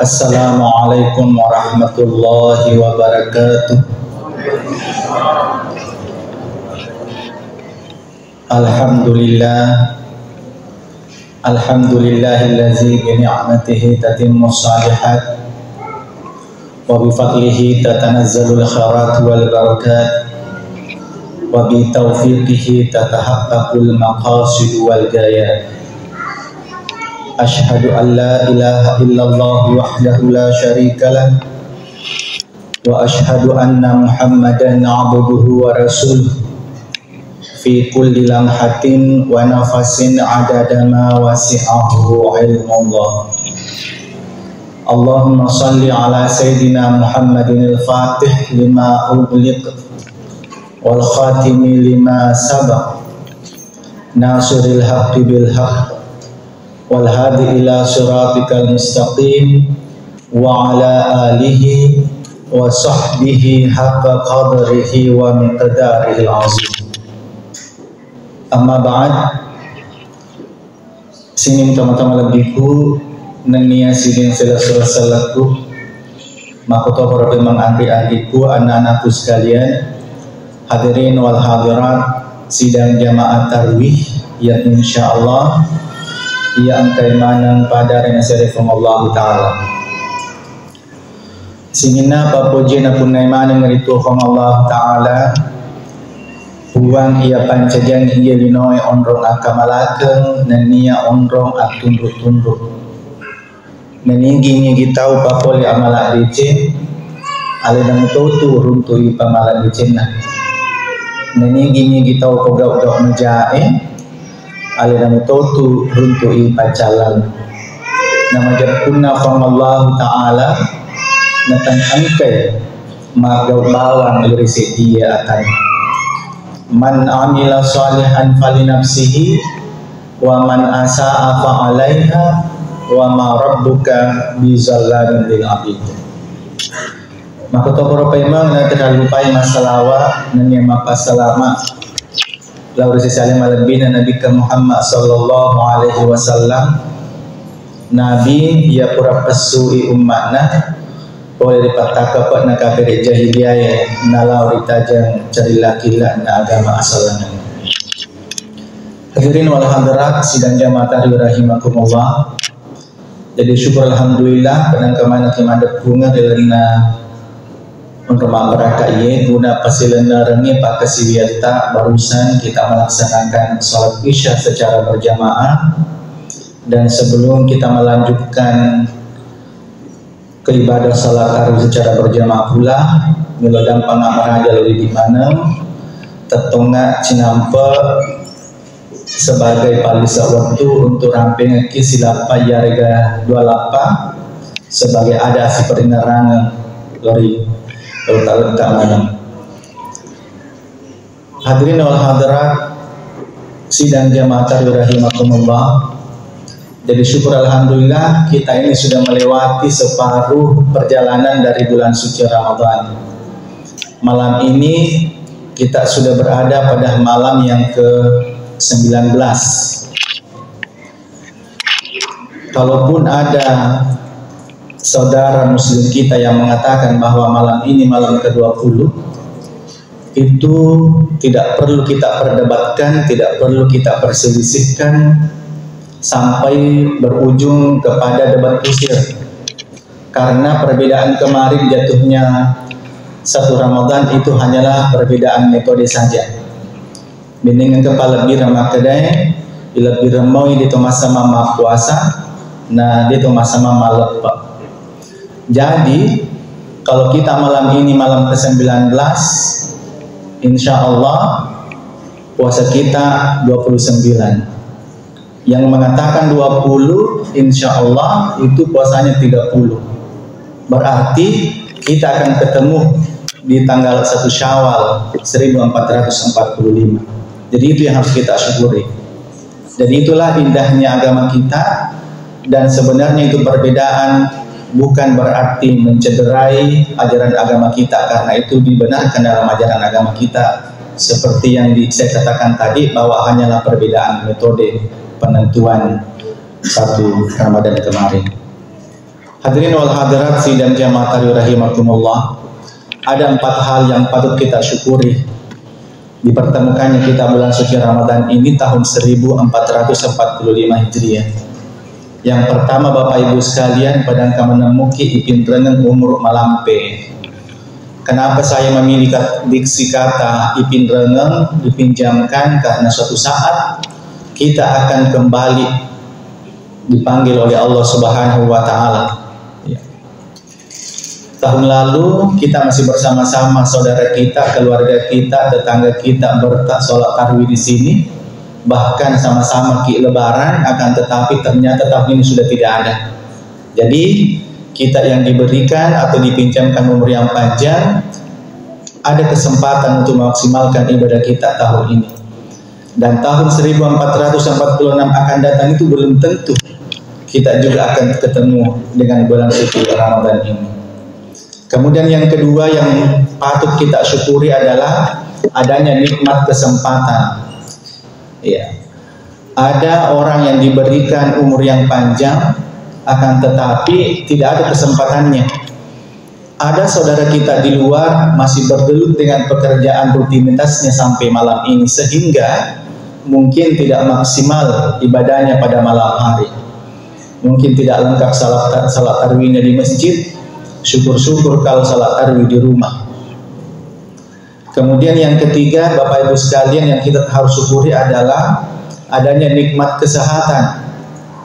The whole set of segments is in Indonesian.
Assalamualaikum warahmatullahi wabarakatuh. Alhamdulillahillazi bi ni'matihi tatimmus shalihat wa bi fadlihi tatanazzalul khairat wal barakat wa bi taufiqihi tatahaqqaqul maqasid wal gayat. Ashhadu an la ilaha illallah wahdahu la syarika lah wa ashhadu anna Muhammadan abduhu wa rasuluh fi kulli lamhatin wa nafasin adada ma wasi'ahu ilmullah. Allahumma salli ala sayyidina Muhammadin al-fatih lima ughliq wal khatimi lima sabaq nasiril haqqi bil haqq wal hadi ila siratikal mustaqim wa ala alihi wa sahbihi haqqa qadrihi wa miqdarihil azim. Amma ba'd. Sinin teman-teman lebihku nenia sidin salaku makoto para pemang-andi-andiku anak-anakku sekalian, hadirin wal hadirat sidang jamaah tarwih yang insyaallah ia angkai manang pada renasarifum Allah Ta'ala. Singina papojina punai manang rituhum Allah Ta'ala buang ia pancajan ia linoi onrong akamalakeng nania onrong atunduk-tunduk meninggi gitau papoli amalak licin aledang tutu runtui pamalak licinna meninggi gitau pogau-gau menjae aledang tutu runtui pacalan nama japunna Allah Ta'ala natan angkai magau bawang lirisi dia akan man amila salihan falinafsihi wa man asa'a fa'alaiha wa ma rabbuka bizallamin lil abid. Maka to para paimang na terlalupai masalawa nanya mapasalama lauri salim albi na Nabi Muhammad sallallahu alaihi wasallam nabi ya pura pesui umatna boleh dipataka pak na kafir jahiliyah na lauri tajang carilakila na agama asalana. Hadirin wal hadirat sidang jamaah tahrir rahimakumullah. Jadi syukur alhamdulillah penangkaman kimadap bunga dilena untuk beraka ye guna pasilena rengi pak kasiwiata barusan kita melaksanakan salat isya secara berjamaah, dan sebelum kita melanjutkan ke ibadah salat tarawih secara berjamaah pula mila gampang amaraja lebih di mana tetonga cinampe sebagai palisa waktu untuk ramping kisilapa yarga 28 sebagai ada si peringaran lori kalau tak mana. Hadirin wal hadirat sidang jamaah tahrir rahimakumullah. Jadi syukur alhamdulillah kita ini sudah melewati separuh perjalanan dari bulan suci Ramadan. Malam ini kita sudah berada pada malam yang ke-19. Kalaupun ada saudara muslim kita yang mengatakan bahwa malam ini malam ke-20, itu tidak perlu kita perdebatkan, tidak perlu kita perselisihkan sampai berujung kepada debat kusir, karena perbedaan kemarin jatuhnya satu Ramadan itu hanyalah perbedaan metode saja. Bindingan kepala bira makadai bila bira mau di sama ma puasa, nah di sama malam pak. Jadi kalau kita malam ini malam ke-19, insya Allah puasa kita 29. Yang mengatakan 20 insya Allah itu puasanya 30. Berarti kita akan ketemu di tanggal 1 Syawal 1445. Jadi itu yang harus kita syukuri. Jadi itulah indahnya agama kita, dan sebenarnya itu perbedaan bukan berarti mencederai ajaran agama kita, karena itu dibenarkan dalam ajaran agama kita. Seperti yang saya katakan tadi bahwa hanyalah perbedaan metode penentuan satu Ramadan kemarin. Hadirin wal hadirat sidang jamaah rahimakumullah. Ada 4 hal yang patut kita syukuri dipertemukannya kita bulan suci Ramadan ini tahun 1445 Hijriah. Yang pertama, Bapak Ibu sekalian, padang kamenemuki ipin rengen umur malampe. Kenapa saya memilih diksi kata ipin rengen dipinjamkan? Karena suatu saat kita akan kembali dipanggil oleh Allah Subhanahu wa Ta'ala. Tahun lalu kita masih bersama-sama saudara kita, keluarga kita, tetangga kita sholat tarawih di sini, bahkan sama-sama lebaran, akan tetapi ternyata tahun ini sudah tidak ada. Jadi kita yang diberikan atau dipinjamkan umur yang panjang, ada kesempatan untuk memaksimalkan ibadah kita tahun ini. Dan tahun 1446 akan datang itu belum tentu kita juga akan ketemu dengan bulan suci Ramadan ini. Kemudian yang kedua yang patut kita syukuri adalah adanya nikmat kesempatan. Ya. Ada orang yang diberikan umur yang panjang, akan tetapi tidak ada kesempatannya. Ada saudara kita di luar masih bergelut dengan pekerjaan rutinitasnya sampai malam ini, sehingga mungkin tidak maksimal ibadahnya pada malam hari. Mungkin tidak lengkap salat tarawihnya di masjid. Syukur-syukur kalau salat tarawih di rumah. Kemudian yang ketiga, Bapak Ibu sekalian, yang kita harus syukuri adalah adanya nikmat kesehatan.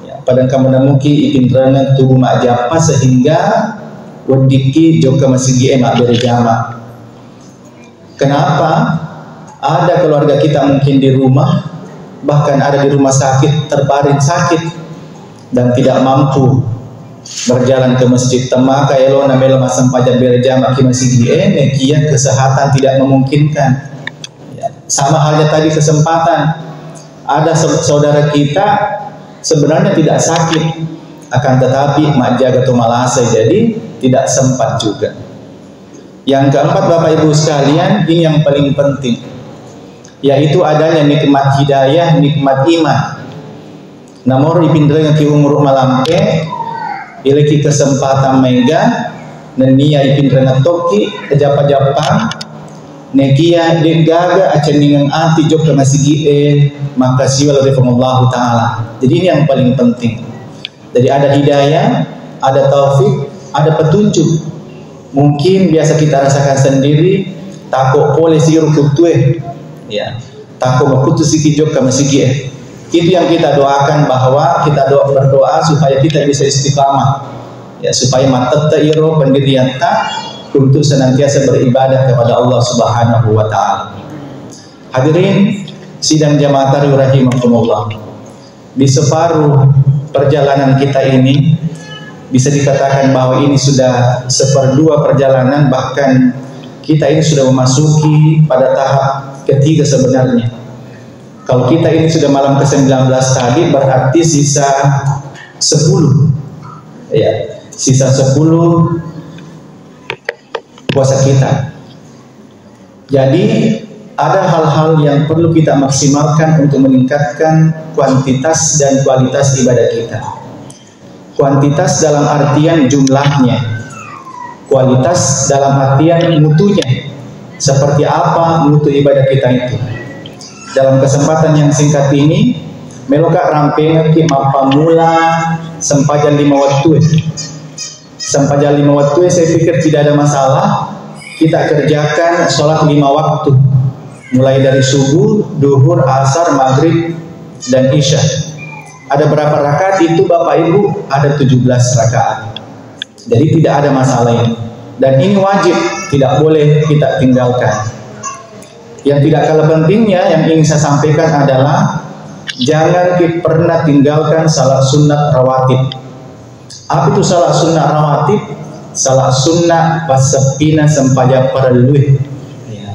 Ya, padang kamenemuki ipin rengen tubuh mak japa sehingga wadiki joka masigi emak berjama. Kenapa? Ada keluarga kita mungkin di rumah, bahkan ada di rumah sakit, terbaring sakit dan tidak mampu berjalan ke masjid. Temaka elo namelo masam pajak berjamaah ki masjid nekia kesehatan tidak memungkinkan. Ya, sama halnya tadi kesempatan. Ada saudara kita sebenarnya tidak sakit, akan tetapi mak jaga tu malasai, jadi tidak sempat juga. Yang keempat, Bapak Ibu sekalian, ini yang paling penting, yaitu adanya nikmat hidayah, nikmat iman. Namun ipindra ki umur malampe iliki kesempatan mega nenia ipindra ngatoki japa-japa nekia degaga aceningan ati jok masigi maka siwal reformullah taala. Jadi ini yang paling penting. Jadi ada hidayah, ada taufik, ada petunjuk. Mungkin biasa kita rasakan sendiri, takut boleh siru kutue, ya, takut berkutu siki jok masigi. Itu yang kita doakan, bahwa kita berdoa supaya kita bisa istiqamah, ya, supaya mantap iro pendirian tak untuk senantiasa beribadah kepada Allah Subhanahu wa Ta'ala. Hadirin sidang jamaah tarawih rahimakumullah, di separuh perjalanan kita ini bisa dikatakan bahwa ini sudah 1/2 perjalanan, bahkan kita ini sudah memasuki pada tahap ketiga sebenarnya. Kalau kita ini sudah malam ke-19 tadi, berarti sisa 10, ya, sisa 10 puasa kita. Jadi ada hal-hal yang perlu kita maksimalkan untuk meningkatkan kuantitas dan kualitas ibadah kita. Kuantitas dalam artian jumlahnya, kualitas dalam artian mutunya. Seperti apa mutu ibadah kita itu? Dalam kesempatan yang singkat ini, meloka ramping ki mapamula sempajan 5 waktu. Sempajan 5 waktu saya pikir tidak ada masalah. Kita kerjakan sholat 5 waktu, mulai dari subuh, duhur, asar, maghrib, dan isya. Ada berapa rakaat itu Bapak Ibu? Ada 17 rakaat. Jadi tidak ada masalah ini. Dan ini wajib, tidak boleh kita tinggalkan. Yang tidak kalah pentingnya yang ingin saya sampaikan adalah jangan kita pernah tinggalkan salat sunat rawatib. Apa itu salat sunat rawatib? Salat sunat pasepina sempaja perluih. Ya.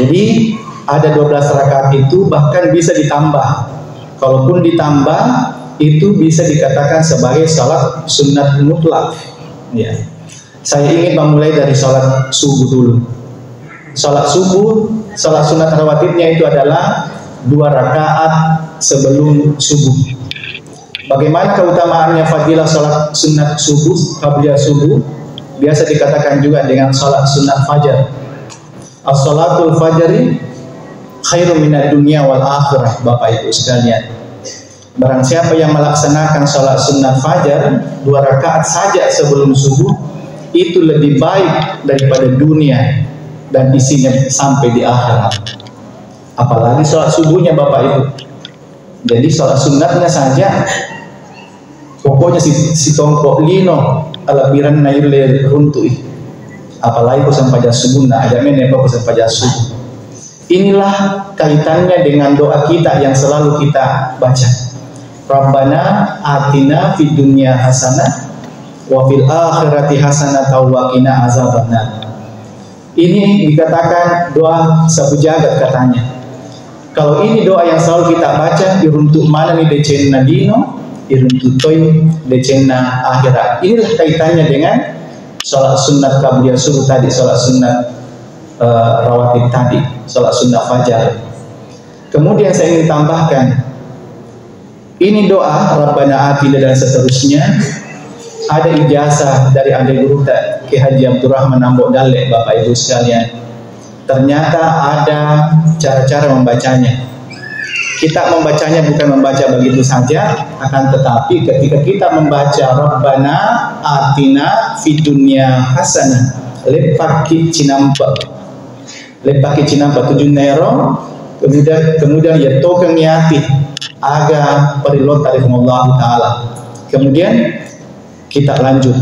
Jadi ada 12 rakaat itu bahkan bisa ditambah. Kalaupun ditambah itu bisa dikatakan sebagai salat sunat mutlak. Ya. Saya ingin memulai dari salat subuh dulu. Salat subuh, salat sunat rawatibnya itu adalah 2 rakaat sebelum subuh. Bagaimana keutamaannya fadilah sholat sunat subuh, qabliyah subuh? Biasa dikatakan juga dengan sholat sunat fajar. As-sholatul fajri khairu minad dunya wal akhirah. Bapak Ibu sekalian, barang siapa yang melaksanakan sholat sunat fajar 2 rakaat saja sebelum subuh, itu lebih baik daripada dunia dan isinya sampai di akhirat. Apalagi sholat subuhnya Bapak Ibu. Jadi sholat sunatnya saja pokoknya si tongkok lino alabiran naile runtui, apalagi pesan pajak subuh nah ada menepa pesan pajak subuh. Inilah kaitannya dengan doa kita yang selalu kita baca. Rabbana atina fid dunya hasanah wa fil akhirati hasanah wa qina azabannar. Ini dikatakan doa sapu jagat katanya. Kalau ini doa yang selalu kita baca, iruntuk mana nih decenna dino, iruntuk toy decenna akhirat. Inilah kaitannya dengan sholat sunat qabliyah subuh tadi, sholat sunat rawatib tadi, sholat sunat fajar. Kemudian saya ingin tambahkan, ini doa Rabbana atina dan seterusnya ada ijazah dari Ade Guru Ki Haji Abdurrahman Ambok Dalek, Bapak Ibu sekalian. Ternyata ada cara-cara membacanya. Kita membacanya bukan membaca begitu saja, akan tetapi ketika kita membaca Rabbana atina fid dunya hasanah, lepaki cinampa tujuh nero, kemudian ya token niati aga perilot tarifullah taala. Kemudian kita lanjut,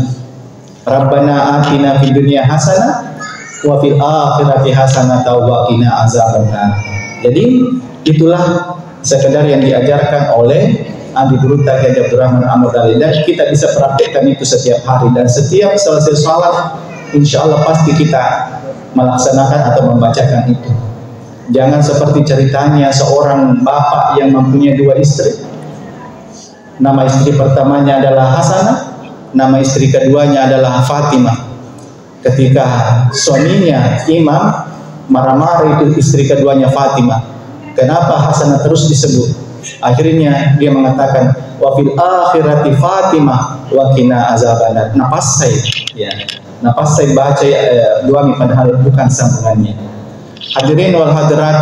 Rabbana atina fid dunya hasanah wa fil akhirati hasanah wa qina azabannar. Jadi itulah sekedar yang diajarkan oleh Adi Guru Ki Haji Abdurrahman Ambok Dalek, dan kita bisa praktekkan itu setiap hari, dan setiap selesai sholat insya Allah pasti kita melaksanakan atau membacakan itu. Jangan seperti ceritanya seorang bapak yang mempunyai 2 istri. Nama istri pertamanya adalah Hasanah, nama istri keduanya adalah Fatimah. Ketika suaminya Imam marah-marah itu istri keduanya Fatimah, kenapa Hasanah terus disebut? Akhirnya dia mengatakan wa fil akhirati Fatimah wa qina azabannar. Napas saya baca doa ini padahal bukan sambungannya. Hadirin wal hadirat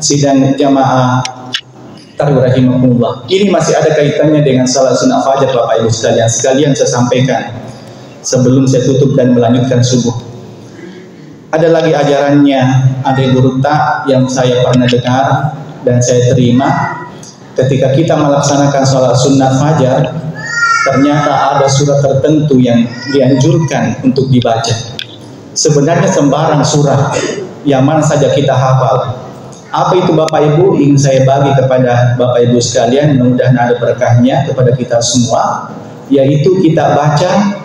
sidang jamaah rahimahumullah. Ini masih ada kaitannya dengan salat sunat fajar Bapak Ibu sekalian. Sekalian saya sampaikan sebelum saya tutup dan melanjutkan subuh. Ada lagi ajarannya Ade Guru yang saya pernah dengar dan saya terima. Ketika kita melaksanakan sholat sunat fajar, ternyata ada surat tertentu yang dianjurkan untuk dibaca. Sebenarnya sembarang surat yang mana saja kita hafal. Apa itu Bapak Ibu? Ingin saya bagi kepada Bapak Ibu sekalian, mudah-mudahan ada berkahnya kepada kita semua, yaitu kita baca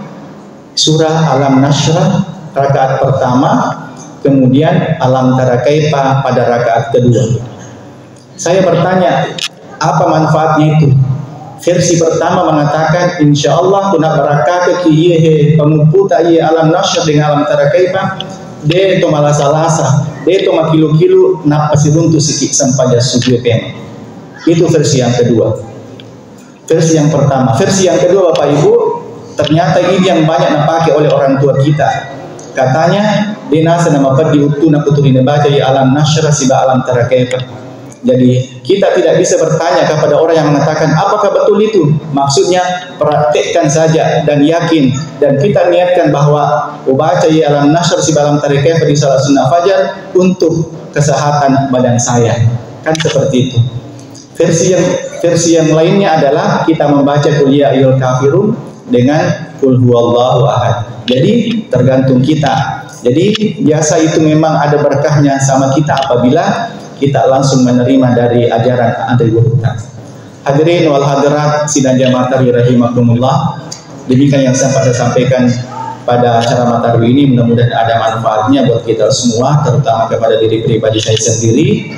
surah Alam Nashrah rakaat pertama, kemudian Alam Tara Kaifa pada rakaat kedua. Saya bertanya, apa manfaatnya itu? Versi pertama mengatakan, insya Allah kuna barakah kiyehe penguputa iye Alam Nashrah dengan Alam Tara Kaifa de to malasa-lasa, de to makilu-kilu napasiduntu sikit sampaja subuh pema. Itu versi yang kedua. Versi yang pertama. Versi yang kedua Bapak Ibu, ternyata ini yang banyak dipakai oleh orang tua kita. Katanya, dinasa nama padi utuna puturina baca ya Alam Nashrah siba Alam Tara Kaifa. Jadi kita tidak bisa bertanya kepada orang yang mengatakan apakah betul itu. Maksudnya praktekkan saja dan yakin, dan kita niatkan bahwa baca ya Alam Nashrah siba Alam Tara Kaifa di salat sunat fajar untuk kesehatan badan saya. Kan seperti itu. Versi yang lainnya adalah kita membaca Qul ya ayyuhal kafirun dengan Qul huwallahu ahad. Jadi tergantung kita. Jadi biasa itu memang ada berkahnya sama kita apabila kita langsung menerima dari ajaran Ade Guru. Hadirin wal hadirat sidang jamaah rahimakumullah. Demikian yang saya sampaikan pada acara Mataru ini, mudah-mudahan ada manfaatnya buat kita semua, terutama kepada diri pribadi saya sendiri.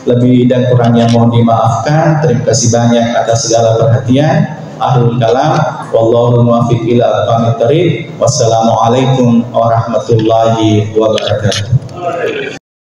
Lebih dan kurangnya mohon dimaafkan. Terima kasih banyak atas segala perhatian. Ahlul kalam, wallahu muwaffiq ila aqwamit thariq. Wassalamualaikum warahmatullahi wabarakatuh.